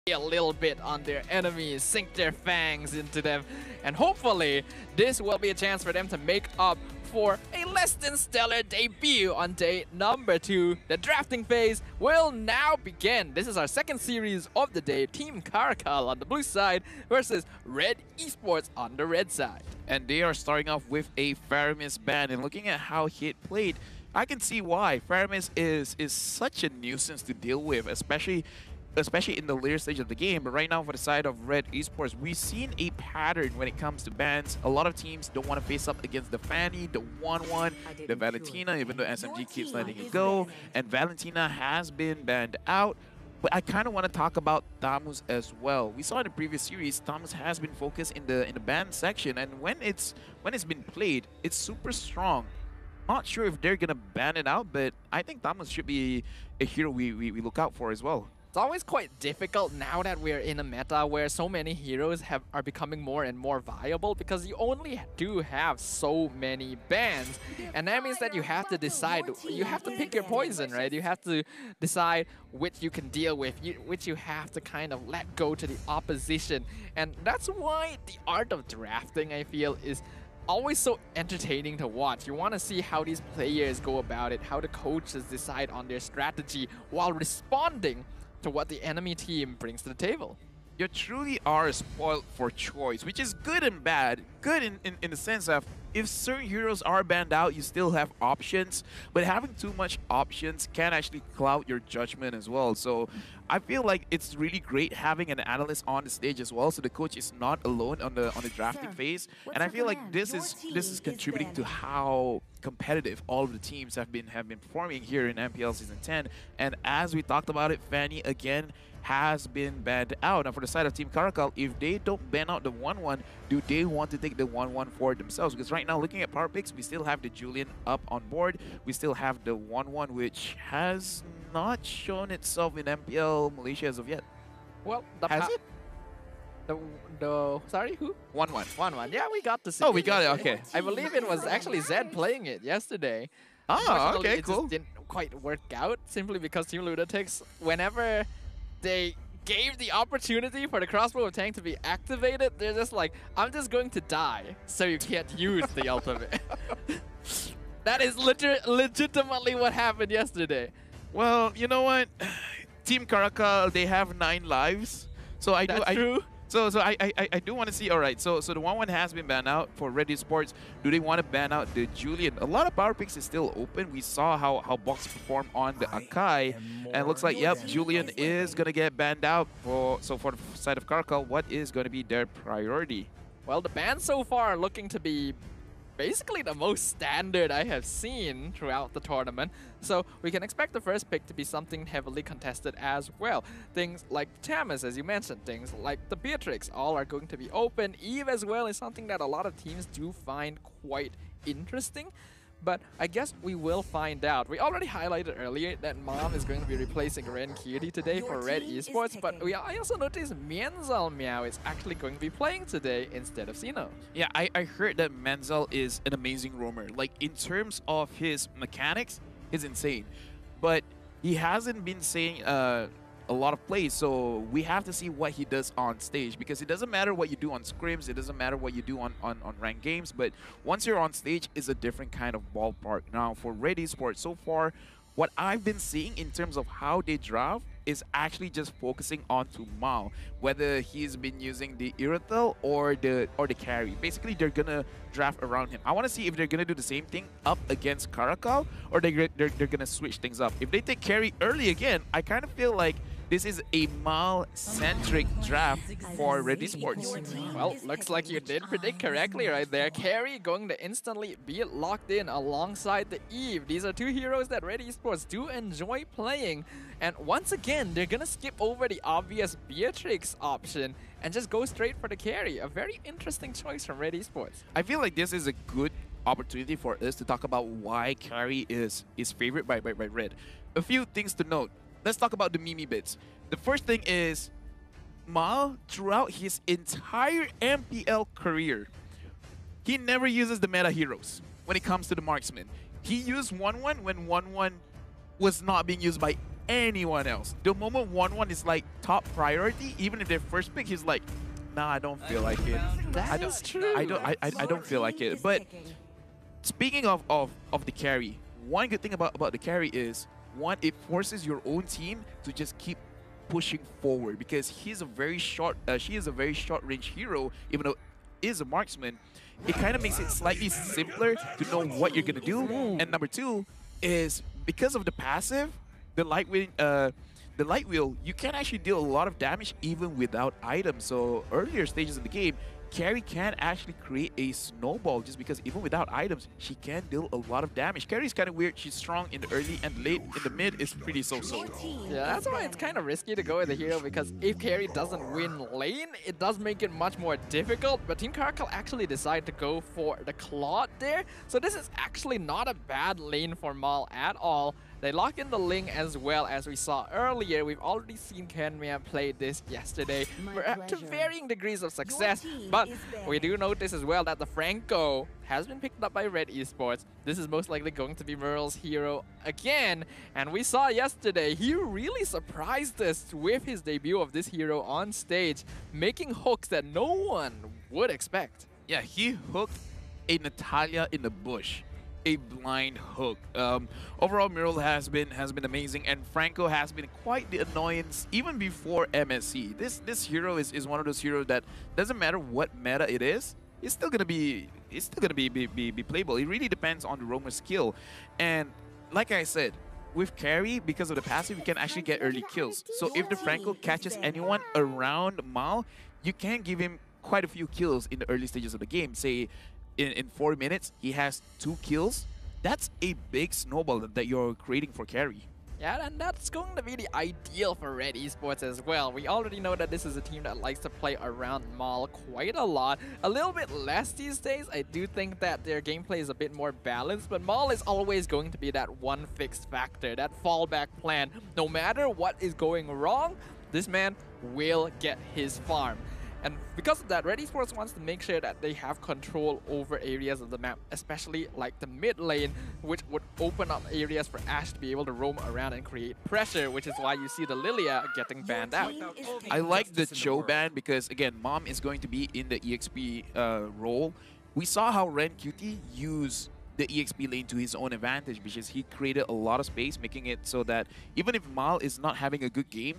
a little bit on their enemies, sink their fangs into them, and hopefully this will be a chance for them to make up for a less than stellar debut on day number 2. The drafting phase will now begin. This is our second series of the day. Team CARACAL on the blue side versus Red Esports on the red side. And they are starting off with a Faramis ban, and looking at how he played, I can see why. Faramis is such a nuisance to deal with, especially in the later stage of the game. But right now, for the side of Red Esports, we've seen a pattern when it comes to bans. A lot of teams don't want to face up against the Fanny, the 1-1, the Valentina, even though SMG keeps letting it go. And Valentina has been banned out. But I kind of want to talk about Tamus as well. We saw in the previous series, Tamus has been focused in the ban section, and when it's been played, it's super strong. Not sure if they're gonna ban it out, but I think Tamus should be a hero we look out for as well. It's always quite difficult now that we're in a meta where so many heroes are becoming more and more viable, because you only do have so many bans, and that means that you have to decide, you have to pick your poison, right? You have to decide which you can deal with, which you have to kind of let go to the opposition, and that's why the art of drafting, I feel, is always so entertaining to watch. You want to see how these players go about it, how the coaches decide on their strategy while responding to what the enemy team brings to the table. You truly are spoiled for choice, which is good and bad. Good in the sense of, if certain heroes are banned out, you still have options, but having too much options can actually cloud your judgment as well. So I feel like it's really great having an analyst on the stage as well, so the coach is not alone on the drafting phase. And I feel like this is contributing to how competitive all of the teams have been performing here in MPL Season 10. And as we talked about it, Fanny again has been banned out. Now for the side of Team CARACAL, if they don't ban out the 1-1, do they want to take the 1-1 for themselves? Because right now, looking at power picks, we still have the Julian up on board. We still have the 1-1, which has not shown itself in MPL Malaysia as of yet. Well, has it? Sorry, who? 1-1. 1-1. Yeah, we got to see. Oh, we got it. Okay. I believe it was actually Zed playing it yesterday. Oh, okay, it cool. just didn't quite work out, simply because Team Lunatics, whenever they gave the opportunity for the crossbow of tank to be activated, they're just like, I'm just going to die, so you can't use the ultimate. That is legitimately what happened yesterday. Well, you know what? Team CARACAL, they have 9 lives. So I do. So I do want to see. All right. So the 1-1 has been banned out for Red Esports. Do they want to ban out the Julian? A lot of power picks is still open. We saw how Box performed on the Akai, and it looks like, yep, Julian is gonna get banned out. For the side of CARACAL, what is going to be their priority? Well, the bans so far are looking to be basically the most standard I have seen throughout the tournament. So we can expect the first pick to be something heavily contested as well. Things like Tamus, as you mentioned, things like the Beatrix, all are going to be open. Eve as well is something that a lot of teams do find quite interesting. But I guess we will find out. We already highlighted earlier that Mom is going to be replacing Ren Cutie today for Red Esports, but I also noticed Menzel Meow is actually going to be playing today instead of Sino. Yeah, I heard that Menzel is an amazing roamer. Like, in terms of his mechanics, he's insane. But he hasn't been saying a lot of plays, so we have to see what he does on stage, because it doesn't matter what you do on scrims, it doesn't matter what you do on ranked games, but once you're on stage, it's a different kind of ballpark. Now for Red Esports, so far, what I've been seeing in terms of how they draft is actually just focusing on to Mao, whether he's been using the Irithel or the carry. Basically, they're gonna draft around him. I want to see if they're gonna do the same thing up against CARACAL, or they're gonna switch things up. If they take carry early again, I kind of feel like this is a Mal-centric draft for Red Esports. Well, looks like you did predict correctly right there. Carry going to instantly be locked in alongside the Eve. These are two heroes that Red Esports do enjoy playing. And once again, they're going to skip over the obvious Beatrix option and just go straight for the carry. A very interesting choice from Red Esports. I feel like this is a good opportunity for us to talk about why carry is favored by Red. A few things to note. Let's talk about the Mimi bits. The first thing is, Mal, throughout his entire MPL career, he never uses the meta heroes when it comes to the marksman. He used 1-1 when 1-1 was not being used by anyone else. The moment 1-1 is like top priority, even if their first pick, he's like, nah, I don't feel like it. That is true. I don't feel like it. But speaking of the carry, one good thing about the carry is, one, it forces your own team to just keep pushing forward, because he's a very short, she is a very short range hero, even though is a marksman. It kind of makes it slightly simpler to know what you're gonna do. And number two is, because of the passive, the light wheel, you can actually deal a lot of damage even without items. So earlier stages in the game, Carrie can actually create a snowball, just because even without items, she can deal a lot of damage. Carrie's kind of weird. She's strong in the early and late. In the mid, is pretty so-so. Yeah, that's why it's kind of risky to go with the hero, because if Carrie doesn't win lane, it does make it much more difficult. But Team CARACAL actually decided to go for the Claude there. So this is actually not a bad lane for Mal at all. They lock in the Ling as well, as we saw earlier. We've already seen Kenmia play this yesterday to varying degrees of success. But we do notice as well that the Franco has been picked up by Red Esports. This is most likely going to be Merle's hero again. And we saw yesterday, he really surprised us with his debut of this hero on stage, making hooks that no one would expect. Yeah, he hooked a Natalia in the bush. A blind hook. Overall, Muriel has been amazing, and Franco has been quite the annoyance even before MSC. This hero is one of those heroes that doesn't matter what meta it is, it's still gonna be playable. It really depends on the roamer skill, and like I said, with carry, because of the passive, you can actually get early kills. So if the Franco catches anyone around Mal, you can give him quite a few kills in the early stages of the game. Say, in 4 minutes, he has 2 kills. That's a big snowball that you're creating for carry. Yeah, and that's going to be the ideal for Red Esports as well. We already know that this is a team that likes to play around Mal quite a lot. A little bit less these days. I do think that their gameplay is a bit more balanced, but Mal is always going to be that one fixed factor, that fallback plan. No matter what is going wrong, this man will get his farm. And because of that, Red Esports wants to make sure that they have control over areas of the map, especially like the mid lane, which would open up areas for Ashe to be able to roam around and create pressure, which is why you see the Lilia getting banned out. I like the Cho ban because, again, Mom is going to be in the EXP role. We saw how Ren QT used the EXP lane to his own advantage, because he created a lot of space, making it so that even if Mal is not having a good game,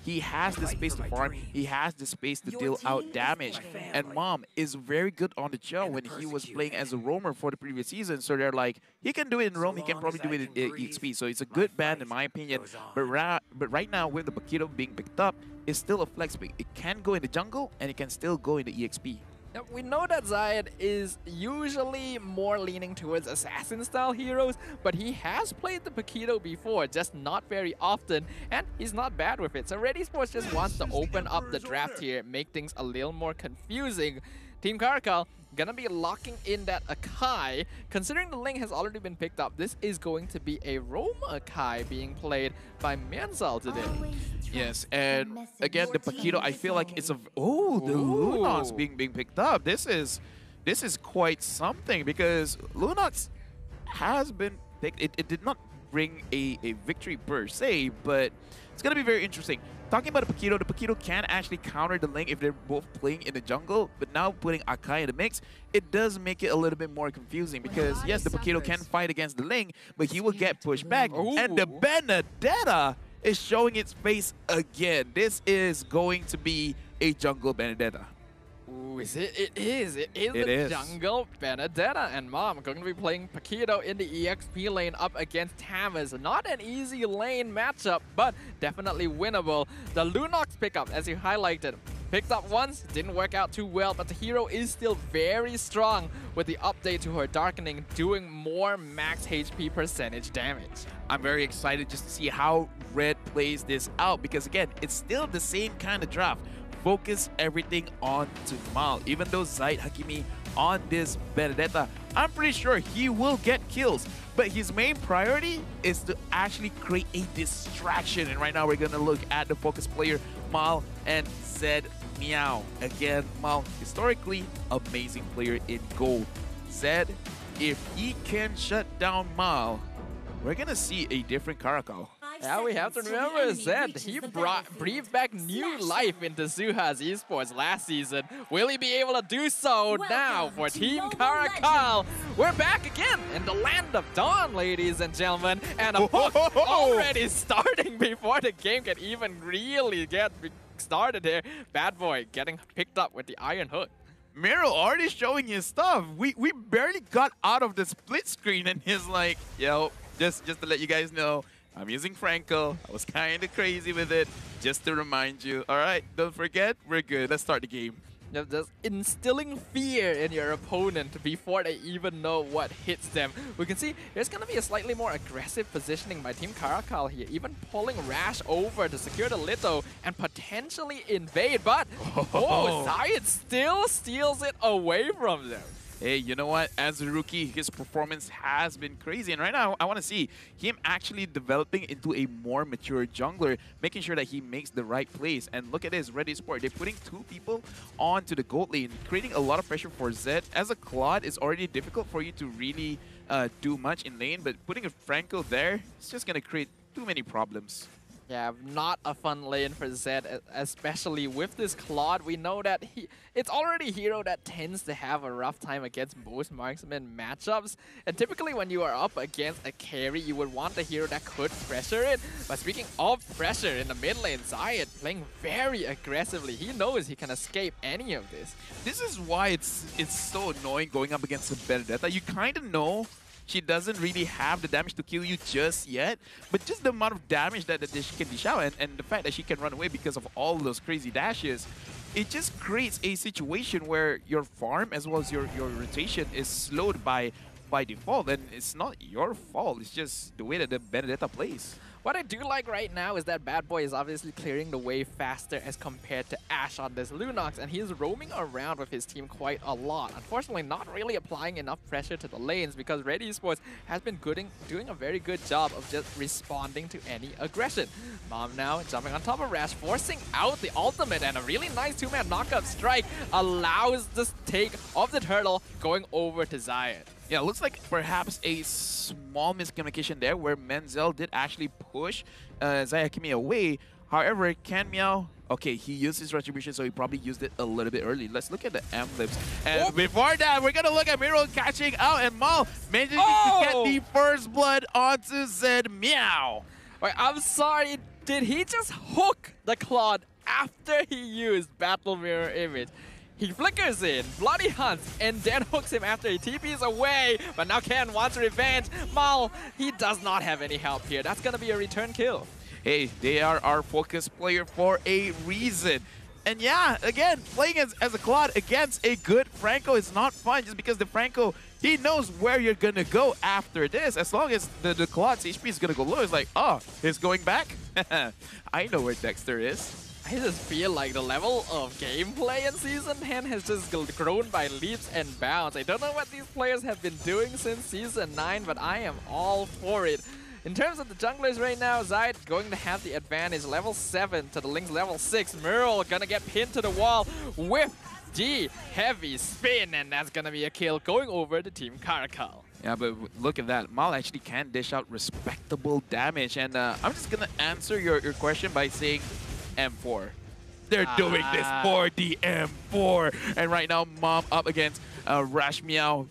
he has the space to farm, he has the space to deal out damage. And Mom is very good on the gel when he was playing as a roamer for the previous season. So they're like, he can do it in roam, he can probably do it in EXP. So it's a good ban in my opinion. But right now, with the Paquito being picked up, it's still a flex pick. It can go in the jungle and it can still go in the EXP. Now, we know that Zayed is usually more leaning towards assassin-style heroes, but he has played the Paquito before, just not very often, and he's not bad with it. So Red Esports just wants to open up the draft here, make things a little more confusing. Team CARACAL gonna be locking in that Akai. Considering the Ling has already been picked up, this is going to be a Roma Akai being played by Mansal today. Yes, and again, the Paquito, I feel like it's a... Oh, the Lunox being picked up. This is quite something, because Lunox has been picked. It did not bring a victory per se, but it's going to be very interesting. Talking about the Paquito can actually counter the Ling if they're both playing in the jungle, but now putting Akai in the mix, it does make it a little bit more confusing, because yes, the Paquito can fight against the Ling, but he will get pushed back. And the Benedetta is showing its face again. This is going to be a jungle Benedetta. Ooh, is it? It is. It is the jungle Benedetta. And Mom going to be playing Paquito in the EXP lane up against Tamas. Not an easy lane matchup, but definitely winnable. The Lunox pickup, as you highlighted, picked up once, didn't work out too well, but the hero is still very strong with the update to her Darkening, doing more max HP percentage damage. I'm very excited just to see how Red plays this out, because again, it's still the same kind of draft. Focus everything on to Mal. Even though Zaid Hakimi on this Benedetta, I'm pretty sure he will get kills, but his main priority is to actually create a distraction. And right now we're gonna look at the focus player Mal and Zed Meow. Again, Mal, historically amazing player in gold. Zed, if he can shut down Mal, we're gonna see a different CARACAL. Yeah, we have to remember Zed. He breathed back new life into Suha's esports last season. Will he be able to do so now for Team CARACAL? We're back again in the land of dawn, ladies and gentlemen. And a hook already starting before the game can even really get started here. Bad Boy getting picked up with the iron hook. Miro already showing his stuff. We barely got out of the split screen and he's like, yo, just to let you guys know, I'm using Franco. I was kind of crazy with it. Just to remind you. All right, don't forget, we're good. Let's start the game. Just instilling fear in your opponent before they even know what hits them. We can see there's going to be a slightly more aggressive positioning by Team CARACAL here, even pulling Rash over to secure the Litho and potentially invade, but Zayed still steals it away from them. Hey, you know what? As a rookie, his performance has been crazy. And right now, I want to see him actually developing into a more mature jungler, making sure that he makes the right plays. And look at this, Red Esport. They're putting 2 people onto the gold lane, creating a lot of pressure for Zed. As a Claude, it's already difficult for you to really do much in lane, but putting a Franco there, it's just going to create too many problems. Yeah, not a fun lane for Zed, especially with this Claude. We know that it's already a hero that tends to have a rough time against most marksman matchups. And typically when you are up against a carry, you would want a hero that could pressure it. But speaking of pressure in the mid lane, Zayed playing very aggressively. He knows he can escape any of this. This is why it's so annoying going up against a Benedetta. You kind of know she doesn't really have the damage to kill you just yet, but just the amount of damage that she can dish out and the fact that she can run away because of all those crazy dashes, it just creates a situation where your farm as well as your rotation is slowed by default, and it's not your fault, it's just the way that the Benedetta plays. What I do like right now is that Bad Boy is obviously clearing the way faster as compared to Ashe on this Lunox, and he's roaming around with his team quite a lot. Unfortunately, not really applying enough pressure to the lanes because Red Esports has been doing a very good job of just responding to any aggression. Mom now jumping on top of Rash, forcing out the ultimate, and a really nice 2-man knockup strike allows the take of the turtle going over to Zayed. Yeah, looks like perhaps a small miscommunication there where Menzel did actually push Zayakimi away. However, Canmeow, okay, he used his retribution, so he probably used it a little bit early. Let's look at the emblems. And before that, we're going to look at Miro catching out and Mal managing to get the first blood onto Zed Meow. Wait, I'm sorry, did he just hook the Claude after he used Battle Mirror Image? He flickers in, bloody hunts, and then hooks him after he TPs away. But now Ken wants revenge. Mal, he does not have any help here. That's going to be a return kill. Hey, they are our focus player for a reason. And yeah, again, playing as a Claude against a good Franco is not fun just because the Franco, he knows where you're going to go after this. As long as the Claude's HP is going to go low, it's like, oh, he's going back? I know where Dexter is. I just feel like the level of gameplay in Season 10 has just grown by leaps and bounds. I don't know what these players have been doing since Season 9, but I am all for it. In terms of the junglers right now, Zayed going to have the advantage. Level 7 to the Link's level 6. Murl gonna get pinned to the wall with the heavy spin, and that's gonna be a kill going over to Team CARACAL. Yeah, but look at that. Mal actually can dish out respectable damage. And I'm just gonna answer your question by saying M4. They're doing this for the M4. And right now, Mom up against Rash Meow.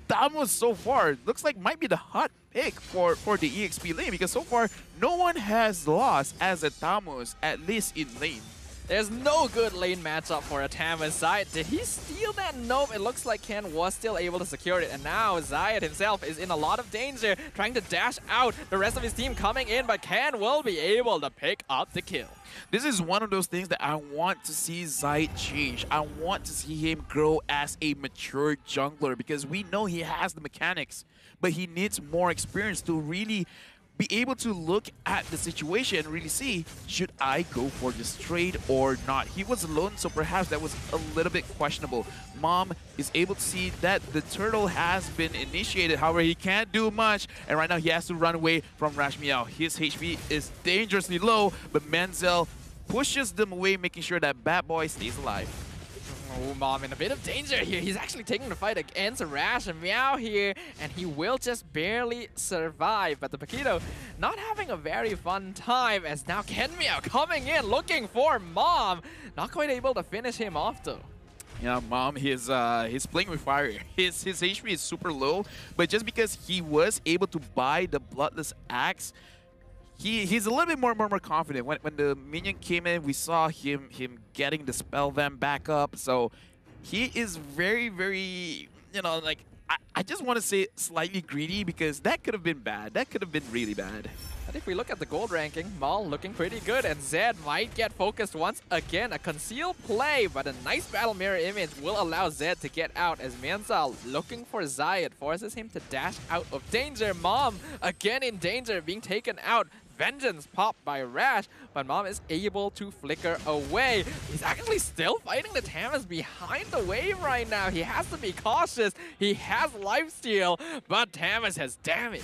Tamus so far looks like might be the hot pick for the EXP lane because so far no one has lost as a Tamus, at least in lane. There's no good lane matchup for a Tamus. Zayed, did he steal that? Nope, it looks like Ken was still able to secure it. And now Zayed himself is in a lot of danger, trying to dash out. The rest of his team coming in, but Ken will be able to pick up the kill. This is one of those things that I want to see Zayed change. I want to see him grow as a mature jungler because we know he has the mechanics, but he needs more experience to really be able to look at the situation and really see, should I go for this trade or not? He was alone, so perhaps that was a little bit questionable. Mom is able to see that the turtle has been initiated. However, he can't do much, and right now he has to run away from Rash Meow. His HP is dangerously low, but Menzel pushes them away, making sure that Bad Boy stays alive. Oh, Mom in a bit of danger here. He's actually taking the fight against Rash and Meow here, and he will just barely survive. But the Paquito not having a very fun time, as now Ken Meow coming in looking for Mom. Not quite able to finish him off though. Yeah, Mom, he's playing with fire. His HP is super low, but just because he was able to buy the Bloodless Axe, he's a little bit more confident. When the minion came in, we saw him getting the spell vamp back up. So he is very, very, you know, like I just want to say slightly greedy, because that could have been bad. That could have been really bad. And if we look at the gold ranking, Maul looking pretty good, and Zed might get focused once again. A concealed play, but a nice battle mirror image will allow Zed to get out, as Mianzal looking for Zayed forces him to dash out of danger. Mom again in danger, being taken out. Vengeance popped by Rash, but Mom is able to flicker away. He's actually still fighting the Tamas behind the wave right now. He has to be cautious. He has lifesteal, but Tamas has damage.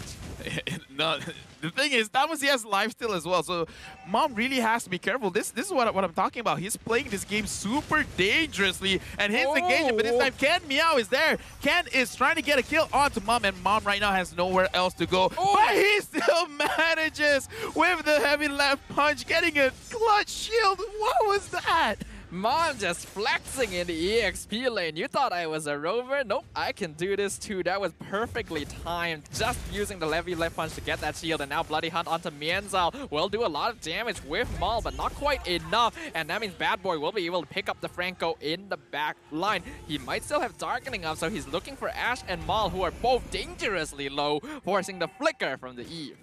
No, the thing is, Tamas, he has lifesteal as well, so Mom really has to be careful. This is what I'm talking about. He's playing this game super dangerously, and his engagement, but this time Ken Meow is there. Ken is trying to get a kill onto Mom, and Mom right now has nowhere else to go. But he still manages with the heavy left punch, getting a clutch shield. What was that? Mom just flexing in the EXP lane. You thought I was a rover? Nope, I can do this too. That was perfectly timed. Just using the heavy left punch to get that shield. And now Bloody Hunt onto Mianzal will do a lot of damage with Maul, but not quite enough. And that means Bad Boy will be able to pick up the Franco in the back line. He might still have Darkening up, so he's looking for Ash and Maul, who are both dangerously low, forcing the flicker from the Eve.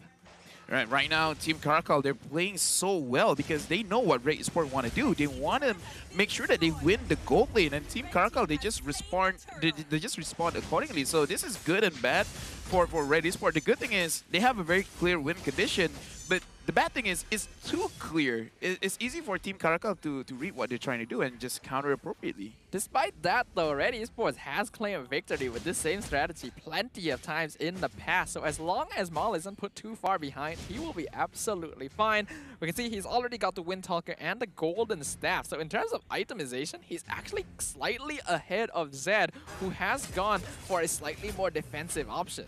Right now, Team CARACAL, they're playing so well because they know what Red Esports want to do. They want to make sure that they win the gold lane, and Team CARACAL, they just respond. They just respond accordingly. So this is good and bad for Red Esports. The good thing is they have a very clear win condition, but the bad thing is it's too clear. It's easy for Team CARACAL to read what they're trying to do and just counter appropriately. Despite that though, Red Esports has claimed victory with this same strategy plenty of times in the past. So as long as Maul isn't put too far behind, he will be absolutely fine. We can see he's already got the Windtalker and the Golden Staff. So in terms of itemization, he's actually slightly ahead of Zed, who has gone for a slightly more defensive option.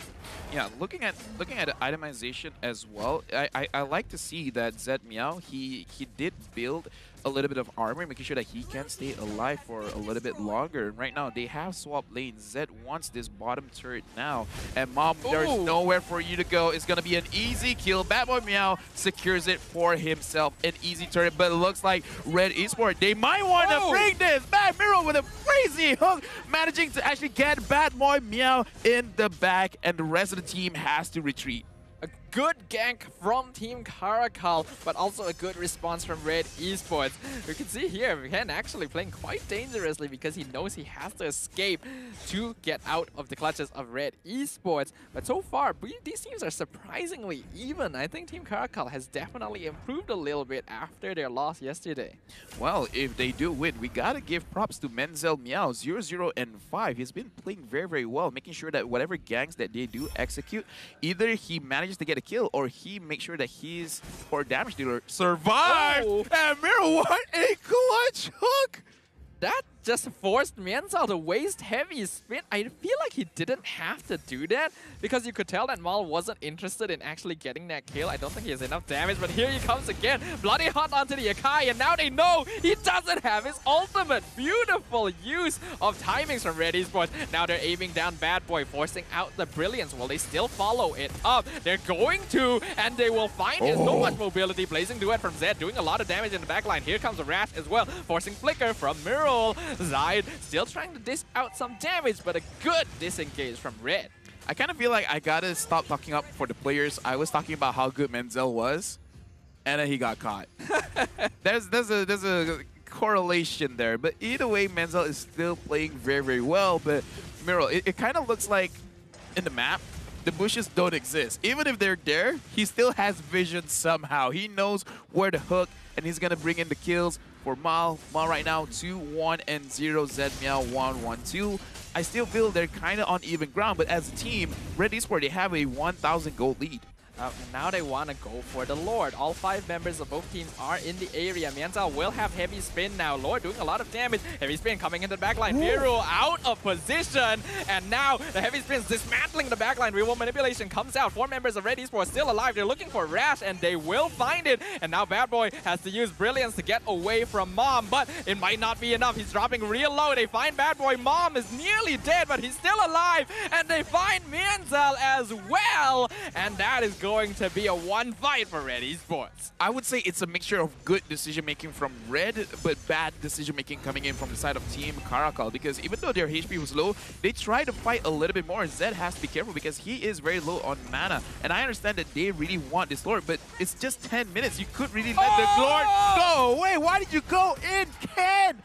Yeah, looking at itemization as well, I like to see that Zed Meow, he did build a little bit of armor, making sure that he can stay alive for a little bit longer. Right now, they have swapped lanes. Zed wants this bottom turret now. And Mom, there's nowhere for you to go. It's going to be an easy kill. Bad Boy Meow secures it for himself. An easy turret, but it looks like Red Esports, they might want to bring this. Bad Miro with a crazy hook, managing to actually get Bad Boy Meow in the back, and the rest of the team has to retreat. A good gank from Team CARACAL, but also a good response from Red Esports. We can see here, Ken actually playing quite dangerously because he knows he has to escape to get out of the clutches of Red Esports. But so far, these teams are surprisingly even. I think Team CARACAL has definitely improved a little bit after their loss yesterday. Well, if they do win, we gotta give props to Menzel Meow, 0-0 and 5. He's been playing very, very well, making sure that whatever ganks that they do execute, either he manages to get a kill or he makes sure that his core damage dealer survives. And Miro, what a clutch hook! That just forced Mianzal to waste heavy spin. I feel like he didn't have to do that because you could tell that Maul wasn't interested in actually getting that kill. I don't think he has enough damage, but here he comes again. Bloody Hunt onto the Akai, and now they know he doesn't have his ultimate. Beautiful use of timings from Red Esports. Now they're aiming down Bad Boy, forcing out the Brilliance. Will they still follow it up? They're going to, and they will find his so much mobility. Blazing Duet from Zed, doing a lot of damage in the backline. Here comes a Rash as well, forcing Flicker from Mirror. Zayed still trying to dish out some damage, but a good disengage from Red. I kind of feel like I gotta stop talking up for the players. I was talking about how good Menzel was, and then he got caught. there's a correlation there, but either way, Menzel is still playing very, very well. But Miro, it kind of looks like in the map, the bushes don't exist. Even if they're there, he still has vision somehow. He knows where to hook, and he's gonna bring in the kills for Mal. Mal right now 2-1 and 0. Zed Meow 1-1-2. I still feel they're kind of on even ground, but as a team, Red Esports, they have a 1,000 gold lead. And now they want to go for the Lord. All 5 members of both teams are in the area. Mianzal will have heavy spin now. Lord doing a lot of damage. Heavy spin coming into the backline. Miro out of position. And now the heavy spin is dismantling the backline. Real manipulation comes out. 4 members of Red Esports still alive. They're looking for Rash and they will find it. And now Bad Boy has to use Brilliance to get away from Mom. But it might not be enough. He's dropping real low. They find Bad Boy. Mom is nearly dead, but he's still alive. And they find Mianzal as well. And that is going to be a one fight for Red Esports. I would say it's a mixture of good decision-making from Red, but bad decision-making coming in from the side of Team CARACAL, because even though their HP was low, they tried to fight a little bit more. Zed has to be careful because he is very low on mana, and I understand that they really want this Lord, but it's just 10 minutes. You could really let the Lord go away. Why did you go in, Ken?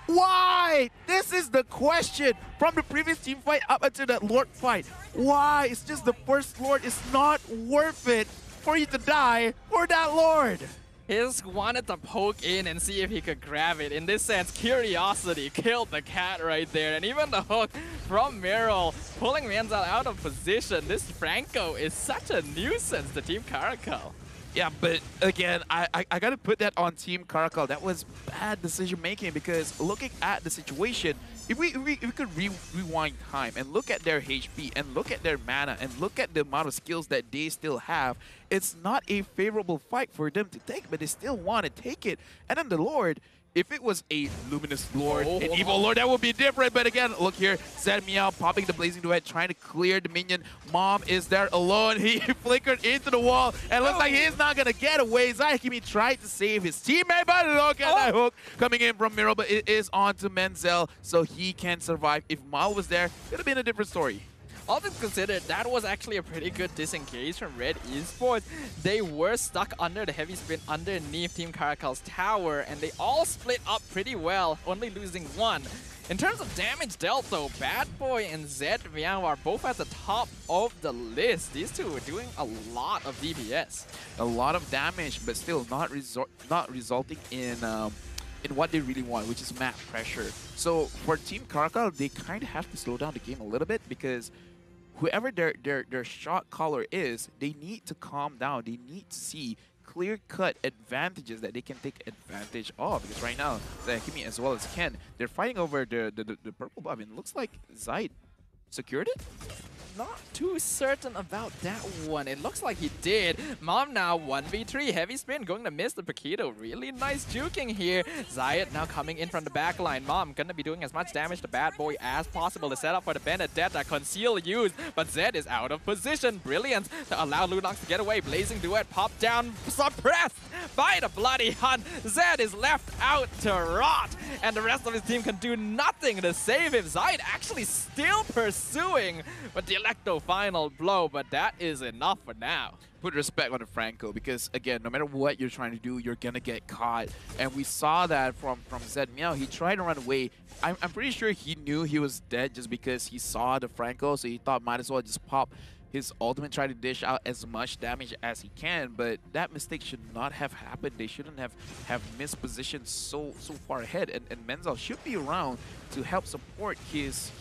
Why? This is the question from the previous team fight up until that Lord fight. Why? It's just the first Lord. It's not worth it for you to die for that Lord. He just wanted to poke in and see if he could grab it. In this sense, curiosity killed the cat right there. And even the hook from Meryl pulling Mianzal out of position. This Franco is such a nuisance to Team CARACAL. Yeah, but again, I gotta put that on Team CARACAL. That was bad decision making, because looking at the situation, if we could rewind time and look at their HP and look at their mana and look at the amount of skills that they still have, it's not a favorable fight for them to take, but they still want to take it. And then the Lord, if it was a Luminous Lord, an Evil Lord, that would be different. But again, look here, Zed Meow popping the Blazing Duet, trying to clear the minion. Mom is there alone. He flickered into the wall, and looks like he's not going to get away. Zahikimi tried to save his teammate, but look at that hook coming in from Miro, but it is on to Menzel, so he can survive. If Mal was there, it would have been a different story. All things considered, that was actually a pretty good disengage from Red Esports. They were stuck under the heavy spin underneath Team CARACAL's tower, and they all split up pretty well, only losing 1. In terms of damage dealt though, Bad Boy and Zed Meow are both at the top of the list. These two were doing a lot of DPS. A lot of damage, but still not resulting in what they really want, which is map pressure. So for Team CARACAL, they kind of have to slow down the game a little bit, because whoever their shot caller is, they need to calm down. They need to see clear-cut advantages that they can take advantage of. Because right now, Zahikimi as well as Ken, they're fighting over the purple buff, and it looks like Zaid secured it? Not too certain about that one. It looks like he did. Mom now 1v3. Heavy spin going to miss the Paquito. Really nice juking here. Zayat now coming in from the back line. Mom gonna be doing as much damage to Bad Boy as possible to set up for the Benedetta. Conceal use, but Zed is out of position. Brilliance to allow Lunox to get away. Blazing Duet popped down, suppressed by the Bloody Hunt. Zed is left out to rot, and the rest of his team can do nothing to save him. Zayat actually still pursuing, but the Electo final blow, but that is enough for now. Put respect on the Franco, because again, no matter what you're trying to do, you're gonna get caught. And we saw that from Zed Meow. He tried to run away. I'm pretty sure he knew he was dead just because he saw the Franco, so he thought might as well just pop his ultimate, try to dish out as much damage as he can. But that mistake should not have happened. They shouldn't have missed position so far ahead. And Menzel should be around to help support his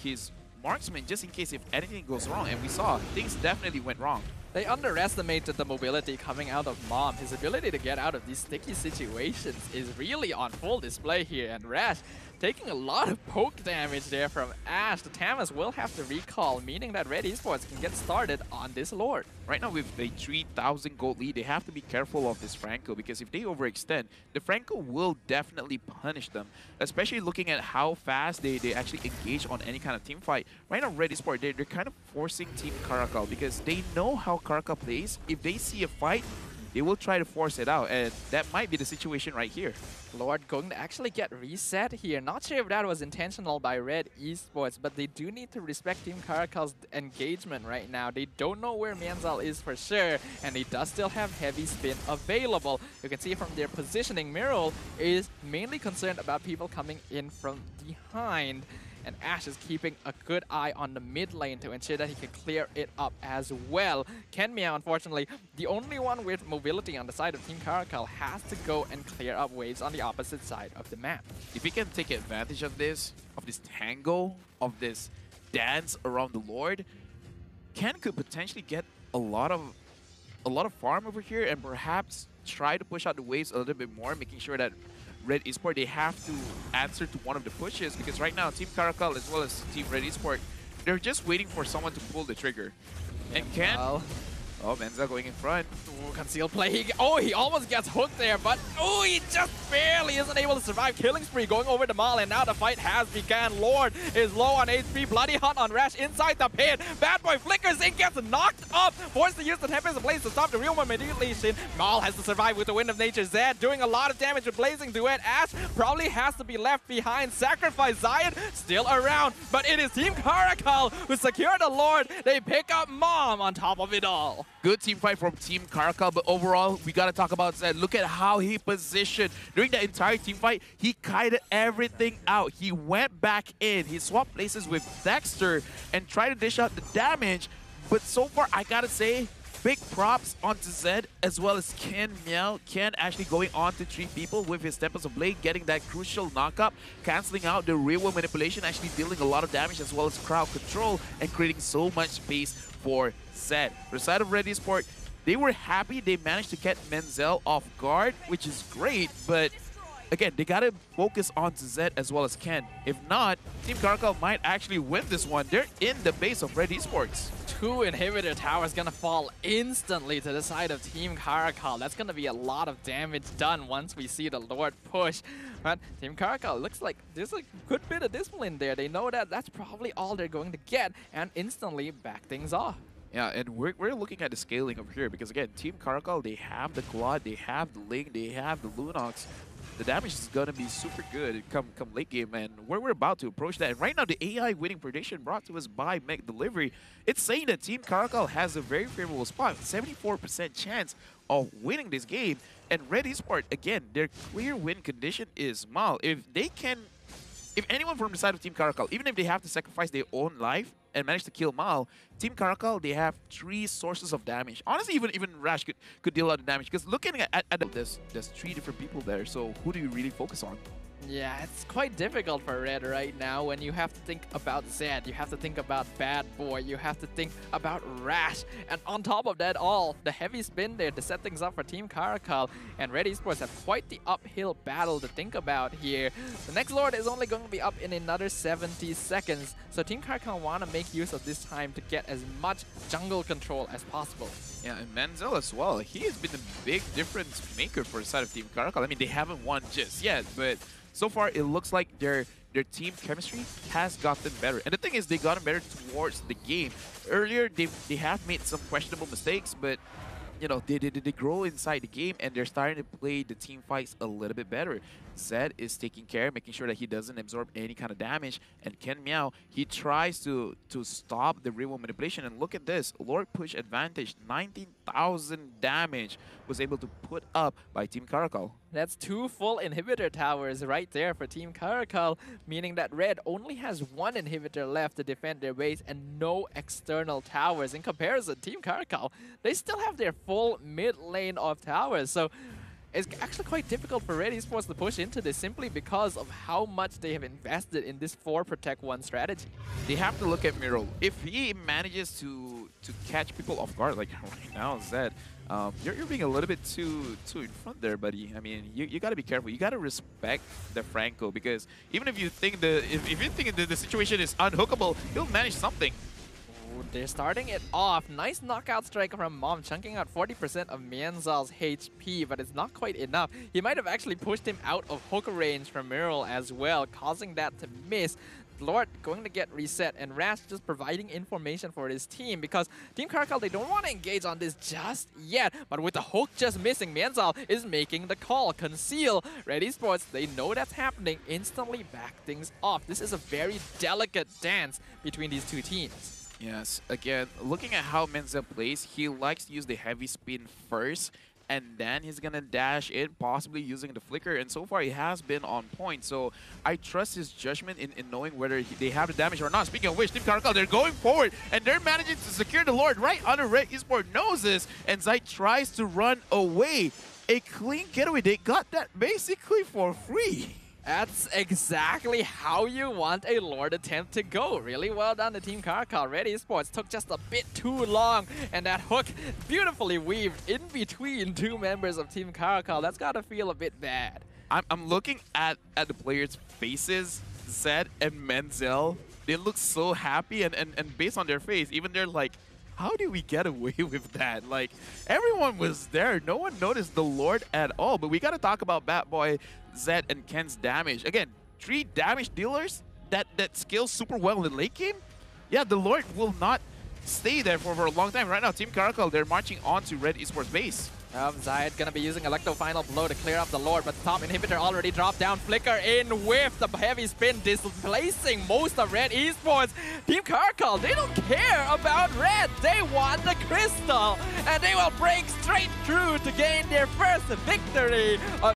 marksman, just in case if anything goes wrong. And we saw things definitely went wrong. They underestimated the mobility coming out of Mom. His ability to get out of these sticky situations is really on full display here. And Rash taking a lot of poke damage there from Ash. The Tamas will have to recall, meaning that Red Esports can get started on this Lord. Right now with a 3,000 gold lead, they have to be careful of this Franco, because if they overextend, the Franco will definitely punish them, especially looking at how fast they actually engage on any kind of team fight. Right now, Red Esports, they're kind of forcing Team CARACAL, because they know how CARACAL plays. If they see a fight, they will try to force it out, and that might be the situation right here. Lord going to actually get reset here. Not sure if that was intentional by Red Esports, but they do need to respect Team CARACAL's engagement right now. They don't know where Mianzal is for sure, and he does still have heavy spin available. You can see from their positioning, Mirrol is mainly concerned about people coming in from behind. And Ash is keeping a good eye on the mid lane to ensure that he can clear it up as well. Ken Meow, unfortunately, the only one with mobility on the side of Team CARACAL, has to go and clear up waves on the opposite side of the map. If we can take advantage of this tango, of this dance around the Lord, Ken could potentially get a lot of a lot of farm over here and perhaps try to push out the waves a little bit more, making sure that Red Esport, they have to answer to one of the pushes, because right now Team CARACAL as well as Team Red Esport, they're just waiting for someone to pull the trigger. And Ken, oh, Menza going in front. Ooh, concealed play. He almost gets hooked there, but he just barely isn't able to survive. Killing spree going over the Mal, and now the fight has begun. Lord is low on HP. Bloody Hunt on Rash inside the pit. Bad Boy flickers in, gets knocked up. Forced to use the Tempest Blaze to stop the real one immediately. Mal has to survive with the Wind of Nature. Zed doing a lot of damage with Blazing Duet. Ash probably has to be left behind. Sacrifice Zion still around, but it is Team CARACAL who secure the Lord. They pick up Mom on top of it all. Good team fight from Team CARACAL, but overall, we got to talk about Zed. Look at how he positioned. During that entire team fight, he kited everything out. He went back in. He swapped places with Dexter and tried to dish out the damage. But so far, I got to say, big props onto Zed as well as Ken Miao. Ken actually going on to 3 people with his Tempest of Blade, getting that crucial knockup, canceling out the real world manipulation, actually dealing a lot of damage as well as crowd control and creating so much space for Zed. For the side of Red Esport, they were happy they managed to get Menzel off guard, which is great, but again, they gotta focus on Zed as well as Ken. If not, Team CARACAL might actually win this one. They're in the base of Red Esports. 2 inhibitor towers gonna fall instantly to the side of Team CARACAL. That's gonna be a lot of damage done once we see the Lord push. But Team CARACAL looks like there's a good bit of discipline there. They know that that's probably all they're going to get and instantly back things off. Yeah, and we're looking at the scaling over here because, again, Team CARACAL, they have the Claude, they have the Ling, they have the Lunox. The damage is going to be super good come late game, and we're about to approach that. And right now, the AI winning prediction brought to us by Meg Delivery, it's saying that Team CARACAL has a very favorable spot, 74% chance of winning this game. And Red Esport, again, their clear win condition is Mal. If anyone from the side of Team CARACAL, even if they have to sacrifice their own life and manage to kill Mal, Team CARACAL, they have 3 sources of damage. Honestly, even Rash could deal a lot of damage, because looking at there's 3 different people there, so who do you really focus on? Yeah, it's quite difficult for Red right now when you have to think about Zed, you have to think about Bad Boy, you have to think about Rash, and on top of that all, the heavy spin there to set things up for Team CARACAL, and Red Esports have quite the uphill battle to think about here. The next Lord is only going to be up in another 70 seconds, so Team CARACAL want to make use of this time to get as much jungle control as possible. Yeah, and Menzel as well. He has been a big difference maker for the side of Team CARACAL. I mean, they haven't won just yet, but so far it looks like their team chemistry has gotten better. And the thing is, they gotten better towards the game. Earlier, they have made some questionable mistakes, but you know, they grow inside the game and they're starting to play the team fights a little bit better. Zed is taking care, making sure that he doesn't absorb any kind of damage. And Ken Miao, he tries to stop the real manipulation. And look at this, Lord push advantage, 19,000 damage was able to put up by Team CARACAL. That's 2 full inhibitor towers right there for Team CARACAL, meaning that Red only has 1 inhibitor left to defend their base and no external towers. In comparison, Team CARACAL, they still have their full mid lane of towers. So it's actually quite difficult for Red Esports to push into this simply because of how much they have invested in this 4 protect 1 strategy. They have to look at Miro. If he manages to catch people off guard, like right now, Zed, you're being a little bit too in front there, buddy. I mean, you got to be careful. You got to respect the Franco, because even if you think if you think the situation is unhookable, he'll manage something. They're starting it off. Nice knockout strike from Mom, chunking out 40% of Mianzal's HP, but it's not quite enough. He might have actually pushed him out of hook range from Mural as well, causing that to miss. Lord going to get reset, and Rash just providing information for his team, because Team CARACAL, they don't want to engage on this just yet, but with the hook just missing, Mianzal is making the call. Conceal. Red Esports, they know that's happening, instantly back things off. This is a very delicate dance between these 2 teams. Yes, again, looking at how Menzel plays, he likes to use the heavy spin first, and then he's gonna dash in, possibly using the flicker, and so far he has been on point. So I trust his judgment in knowing whether they have the damage or not. Speaking of which, Team CARACAL, they're going forward, and they're managing to secure the Lord right under Red Esport noses, and Zai tries to run away. A clean getaway, they got that basically for free. That's exactly how you want a Lord attempt to go. Really well done to Team CARACAL. Red Esports took just a bit too long, and that hook beautifully weaved in between two members of Team CARACAL. That's gotta feel a bit bad. I'm looking at the players' faces, Zed and Menzel. They look so happy, and based on their face, even they're like, how do we get away with that? Like, everyone was there. No one noticed the Lord at all. But we got to talk about Bat Boy, Zed, and Ken's damage. Again, 3 damage dealers that scale super well in late game. Yeah, the Lord will not stay there for a long time. Right now, Team CARACAL, they're marching on to Red Esports base. Zayed gonna be using Electro Final Blow to clear up the Lord, but the top inhibitor already dropped down. Flicker in with the heavy spin, displacing most of Red Esports. Team CARACAL, they don't care about Red. They want the crystal, and they will break straight through to gain their first victory.